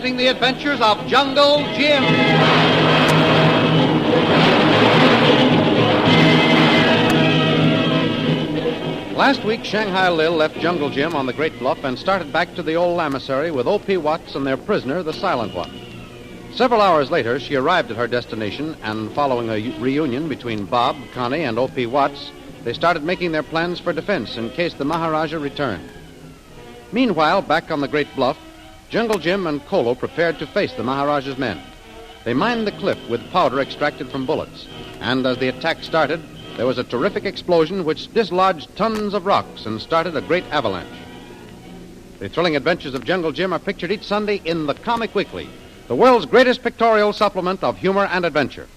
presenting the adventures of Jungle Jim. Last week, Shanghai Lil left Jungle Jim on the Great Bluff and started back to the old lamasery with O.P. Watts and their prisoner, the Silent One. Several hours later, she arrived at her destination, and following a reunion between Bob, Connie, and O.P. Watts, they started making their plans for defense in case the Maharaja returned. Meanwhile, back on the Great Bluff, Jungle Jim and Kulu prepared to face the Maharaja's men. They mined the cliff with powder extracted from bullets, and as the attack started, there was a terrific explosion which dislodged tons of rocks and started a great avalanche. The thrilling adventures of Jungle Jim are pictured each Sunday in the Comic Weekly, the world's greatest pictorial supplement of humor and adventure.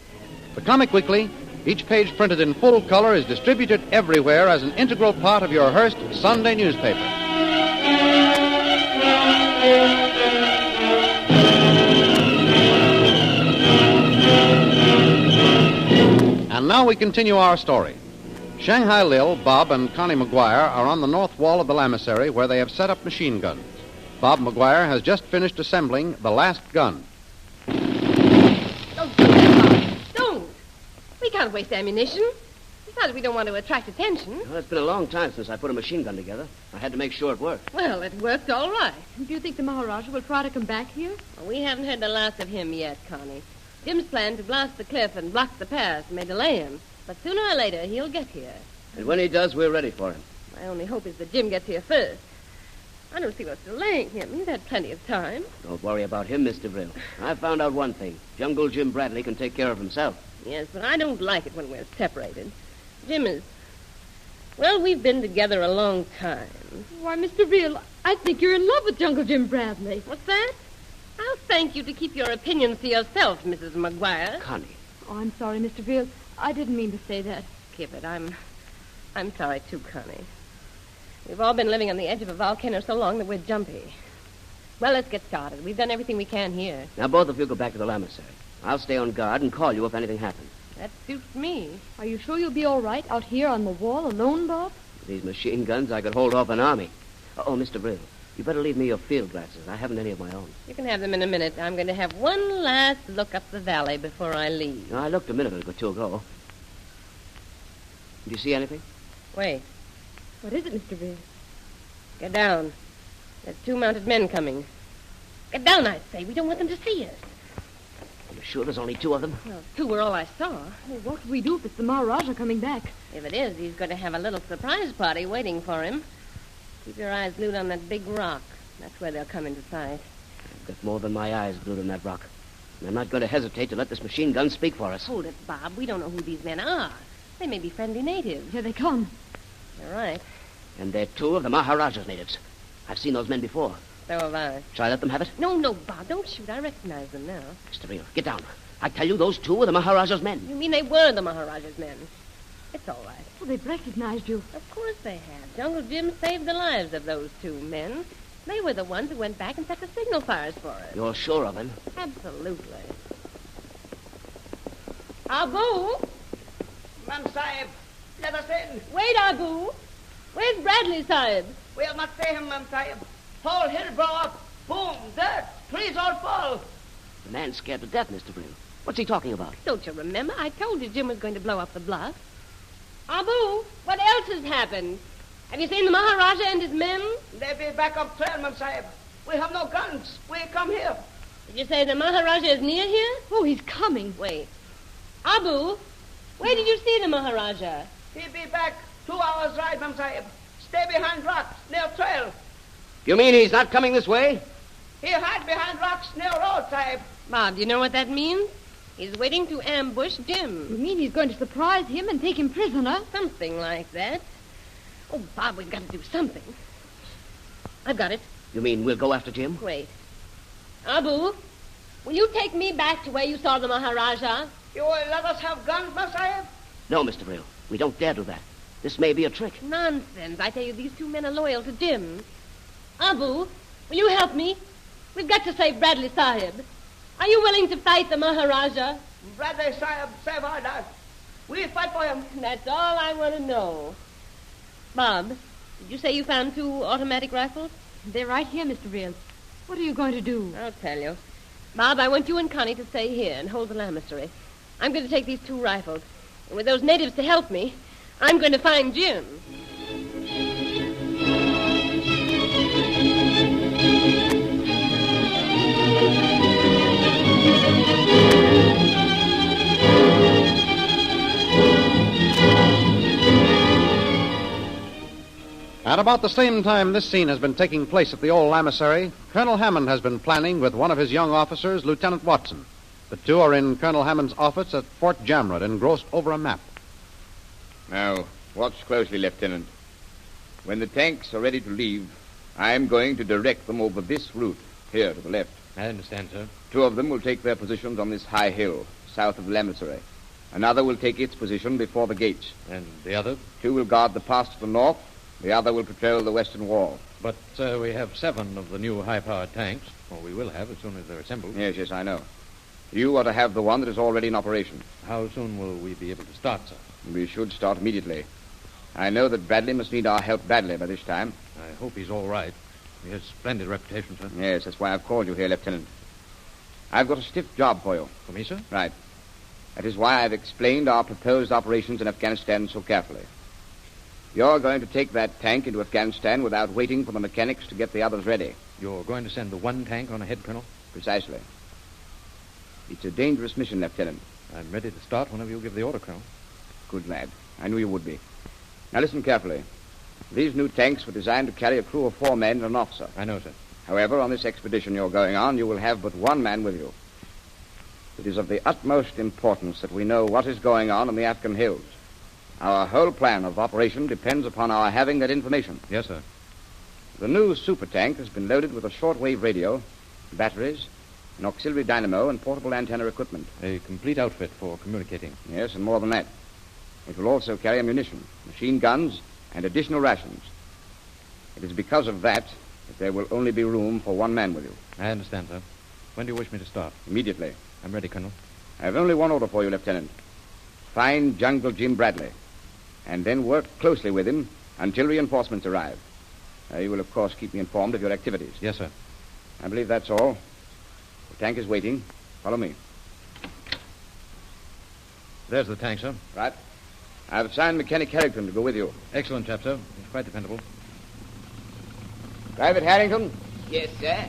The Comic Weekly, each page printed in full color, is distributed everywhere as an integral part of your Hearst Sunday newspaper. And now we continue our story. Shanghai Lil, Bob, and Connie McGuire are on the north wall of the lamasery where they have set up machine guns. Bob McGuire has just finished assembling the last gun. Don't do that, Bob. Don't. We can't waste ammunition. Besides, we don't want to attract attention. Well, it's been a long time since I put a machine gun together. I had to make sure it worked. Well, it worked all right. Do you think the Maharaja will try to come back here? Well, we haven't heard the last of him yet, Connie. Jim's plan to blast the cliff and block the pass may delay him, but sooner or later he'll get here. And when he does, we're ready for him. My only hope is that Jim gets here first. I don't see what's delaying him. He's had plenty of time. Don't worry about him, Mr. Brill. I found out one thing. Jungle Jim Bradley can take care of himself. Yes, but I don't like it when we're separated. Jim is... Well, we've been together a long time. Why, Mr. Real, I think you're in love with Jungle Jim Bradley. What's that? I'll thank you to keep your opinions to yourself, Mrs. McGuire. Connie. Oh, I'm sorry, Mr. Real. I didn't mean to say that. Skip it. I'm sorry, too, Connie. We've all been living on the edge of a volcano so long that we're jumpy. Well, let's get started. We've done everything we can here. Now, both of you go back to the lamasery. I'll stay on guard and call you if anything happens. That suits me. Are you sure you'll be all right out here on the wall alone, Bob? With these machine guns, I could hold off an army. Oh, Mr. Brill, you better leave me your field glasses. I haven't any of my own. You can have them in a minute. I'm going to have one last look up the valley before I leave. No, I looked a minute or two ago. Did you see anything? Wait. What is it, Mr. Real? Get down. There's 2 mounted men coming. Get down, I say. We don't want them to see us. Are you sure there's only 2 of them? Well, 2 were all I saw. Well, what do we do if it's the Maharaja coming back? If it is, he's going to have a little surprise party waiting for him. Keep your eyes glued on that big rock. That's where they'll come into sight. I've got more than my eyes glued on that rock. And I'm not going to hesitate to let this machine gun speak for us. Hold it, Bob. We don't know who these men are. They may be friendly natives. Here they come. You're right. And they're 2 of the Maharaja's natives. I've seen those men before. So have I. Shall I let them have it? No, Bob. Don't shoot. I recognize them now. Mr. Real, get down. I tell you, those 2 are the Maharaja's men. You mean they were the Maharaja's men? It's all right. Well, they've recognized you. Of course they have. Jungle Jim saved the lives of those 2 men. They were the ones who went back and set the signal fires for us. You're sure of him? Absolutely. Abu! Ma'am Sahib, let us in. Wait, Abu. Where's Bradley, Sahib? We'll not see him, Ma'am Sahib. Whole hill blow up. Boom, dirt, trees all fall. The man's scared to death, Mr. Brill. What's he talking about? Don't you remember? I told you Jim was going to blow up the bluff. Abu, what else has happened? Have you seen the Maharaja and his men? They be back up trail, Ma'am Sahib. We have no guns. We come here. Did you say the Maharaja is near here? Oh, he's coming. Wait. Abu, where did you see the Maharaja? He be back 2 hours ride, Ma'am Sahib. Stay behind rocks near trail. You mean he's not coming this way? He hide behind rocks near road, Sahib. Bob, do you know what that means? He's waiting to ambush Jim. You mean he's going to surprise him and take him prisoner? Something like that. Oh, Bob, we've got to do something. I've got it. You mean we'll go after Jim? Wait. Abu, will you take me back to where you saw the Maharaja? You will let us have guns, Ma'am Sahib? No, Mr. Brill. We don't dare do that. This may be a trick. Nonsense. I tell you, these 2 men are loyal to Jim. Abu, will you help me? We've got to save Bradley Sahib. Are you willing to fight the Maharaja? Bradley Sahib save our life. We fight for him. That's all I want to know. Bob, did you say you found 2 automatic rifles? They're right here, Mr. Real. What are you going to do? I'll tell you. Bob, I want you and Connie to stay here and hold the lamasery. I'm going to take these 2 rifles. And with those natives to help me, I'm going to find Jim. At about the same time this scene has been taking place at the old lamasery, Colonel Hammond has been planning with one of his young officers, Lieutenant Watson. The 2 are in Colonel Hammond's office at Fort Jamrud, engrossed over a map. Now, watch closely, Lieutenant. When the tanks are ready to leave, I'm going to direct them over this route, here to the left. I understand, sir. 2 of them will take their positions on this high hill, south of the lamasery. Another will take its position before the gates. And the other? 2 will guard the pass to the north. The other will patrol the western wall. But, sir, we have 7 of the new high-powered tanks. Or we will have as soon as they're assembled. Yes, I know. You are to have the one that is already in operation. How soon will we be able to start, sir? We should start immediately. I know that Bradley must need our help badly by this time. I hope he's all right. He has a splendid reputation, sir. Yes, that's why I've called you here, Lieutenant. I've got a stiff job for you. For me, sir? Right. That is why I've explained our proposed operations in Afghanistan so carefully. You're going to take that tank into Afghanistan without waiting for the mechanics to get the others ready. You're going to send the 1 tank on ahead, Colonel? Precisely. It's a dangerous mission, Lieutenant. I'm ready to start whenever you give the order, Colonel. Good lad. I knew you would be. Now listen carefully. These new tanks were designed to carry a crew of 4 men and an officer. I know, sir. However, on this expedition you're going on, you will have but 1 man with you. It is of the utmost importance that we know what is going on in the Afghan hills. Our whole plan of operation depends upon our having that information. Yes, sir. The new super tank has been loaded with a shortwave radio, batteries, an auxiliary dynamo, and portable antenna equipment. A complete outfit for communicating. Yes, and more than that. It will also carry ammunition, machine guns, and additional rations. It is because of that there will only be room for 1 man with you. I understand, sir. When do you wish me to start? Immediately. I'm ready, Colonel. I have only one order for you, Lieutenant. Find Jungle Jim Bradley, and then work closely with him until reinforcements arrive. You will, of course, keep me informed of your activities. Yes, sir. I believe that's all. The tank is waiting. Follow me. There's the tank, sir. Right. I've assigned Mechanic Harrington to go with you. Excellent chap, sir. He's quite dependable. Private Harrington, Yes, sir.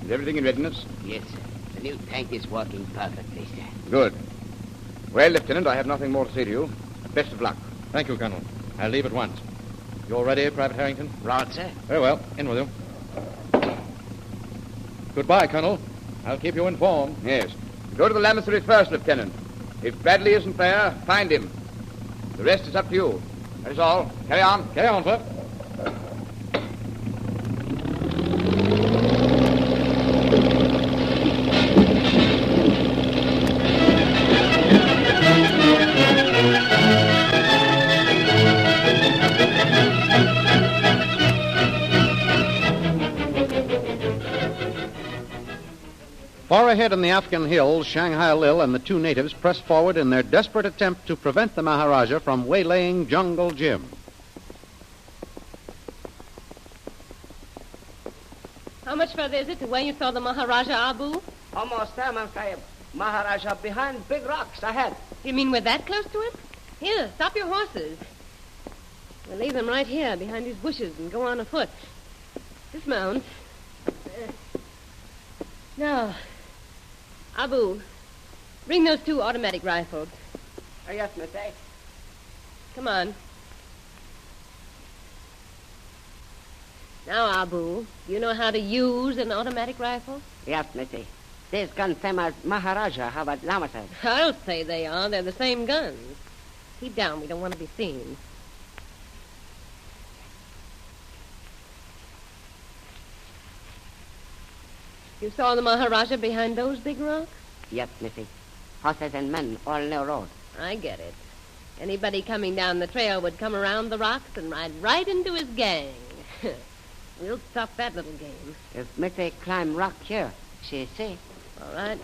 is everything in readiness? Yes, sir. The new tank is working perfectly, sir. Good. Well, Lieutenant, I have nothing more to say to you. Best of luck. Thank you, Colonel. I'll leave at once. You're ready, Private Harrington? Right, sir. Very well. In with you. Goodbye, Colonel. I'll keep you informed. Yes. Go to the lamasery first, Lieutenant. If Bradley isn't there, find him. The rest is up to you. That is all. Carry on. Carry on, sir. Far ahead in the Afghan hills, Shanghai Lil and the 2 natives press forward in their desperate attempt to prevent the Maharaja from waylaying Jungle Jim. How much further is it to where you saw the Maharaja, Abu? Almost there, Ma'am Sahib. Maharaja behind big rocks ahead. You mean we're that close to it? Here, stop your horses. We'll leave them right here behind these bushes and go on afoot. Dismount. Now, Abu, bring those 2 automatic rifles. Yes, Miss A. Come on. Now, Abu, do you know how to use an automatic rifle? Yes, Miss A. These guns same as Maharaja have at Lamasery. I'll say they are. They're the same guns. Keep down. We don't want to be seen. You saw the Maharaja behind those big rocks? Yes, Missy. Horses and men all near road. I get it. Anybody coming down the trail would come around the rocks and ride right into his gang. We'll stop that little game. If Missy climb rock here, she see. All right.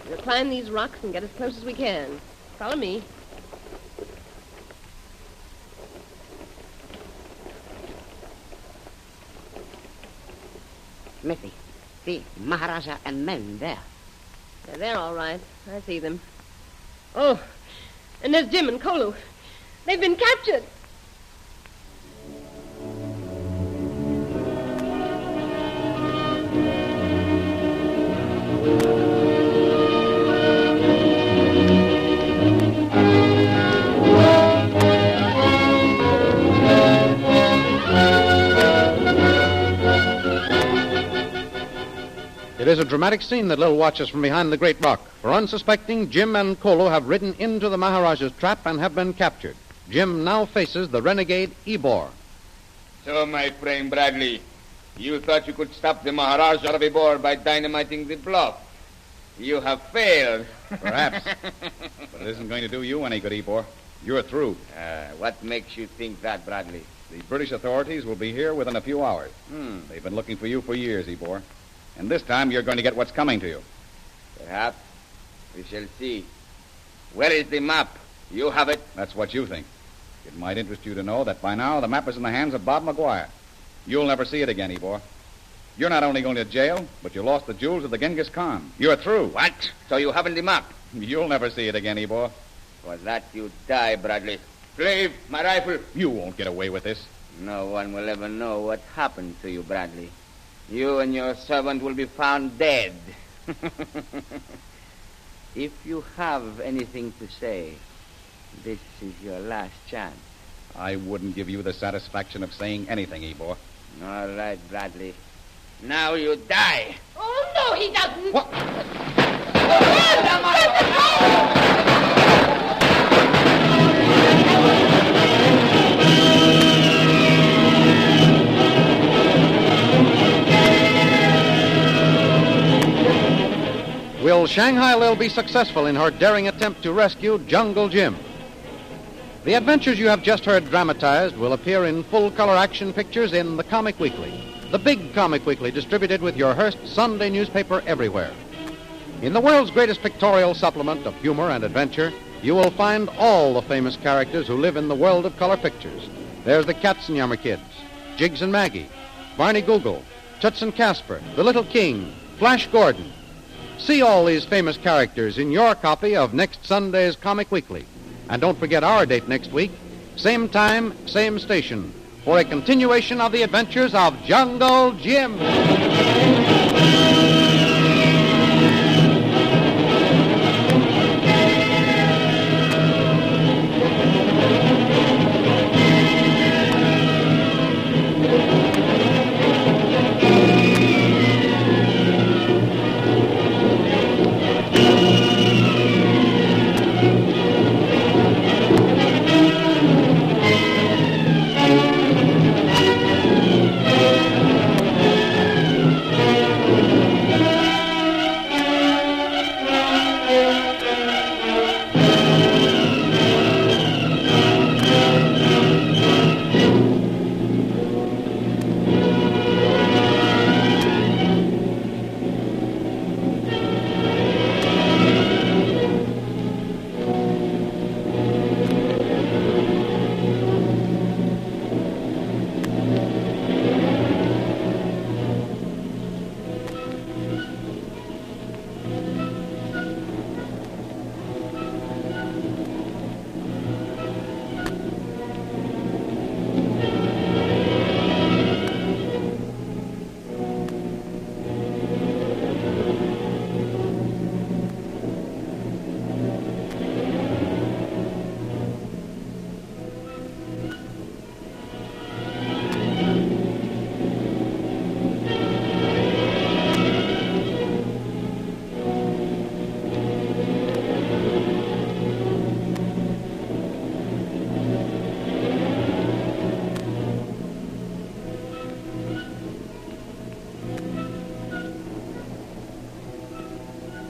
We'll climb these rocks and get as close as we can. Follow me. Missy, See, Maharaja and men there. Yeah, they're all right. I see them. Oh, and there's Jim and Kulu. They've been captured. It is a dramatic scene that Lil watches from behind the great rock. For unsuspecting, Jim and Kulu have ridden into the Maharaja's trap and have been captured. Jim now faces the renegade Ybor. So, my friend Bradley, you thought you could stop the Maharaja of Ybor by dynamiting the bluff. You have failed. Perhaps. But it isn't going to do you any good, Ybor. You're through. What makes you think that, Bradley? The British authorities will be here within a few hours. They've been looking for you for years, Ybor. And this time you're going to get what's coming to you. Perhaps. We shall see. Where is the map? You have it. That's what you think. It might interest you to know that by now the map is in the hands of Bob McGuire. You'll never see it again, Ybor. You're not only going to jail, but you lost the jewels of the Genghis Khan. You're through. What? So you haven't the map? You'll never see it again, Ybor. For that you die, Bradley. Slave, my rifle. You won't get away with this. No one will ever know what happened to you, Bradley. You and your servant will be found dead. If you have anything to say, this is your last chance. I wouldn't give you the satisfaction of saying anything, Ybor. All right, Bradley. Now you die. Oh, no, he doesn't. What? Will Shanghai Lil be successful in her daring attempt to rescue Jungle Jim? The adventures you have just heard dramatized will appear in full-color action pictures in the Comic Weekly, the big Comic Weekly distributed with your Hearst Sunday newspaper everywhere. In the world's greatest pictorial supplement of humor and adventure, you will find all the famous characters who live in the world of color pictures. There's the Katzenjammer Kids, Jiggs and Maggie, Barney Google, Toots and Casper, The Little King, Flash Gordon. See all these famous characters in your copy of next Sunday's Comic Weekly. And don't forget our date next week, same time, same station, for a continuation of the adventures of Jungle Jim.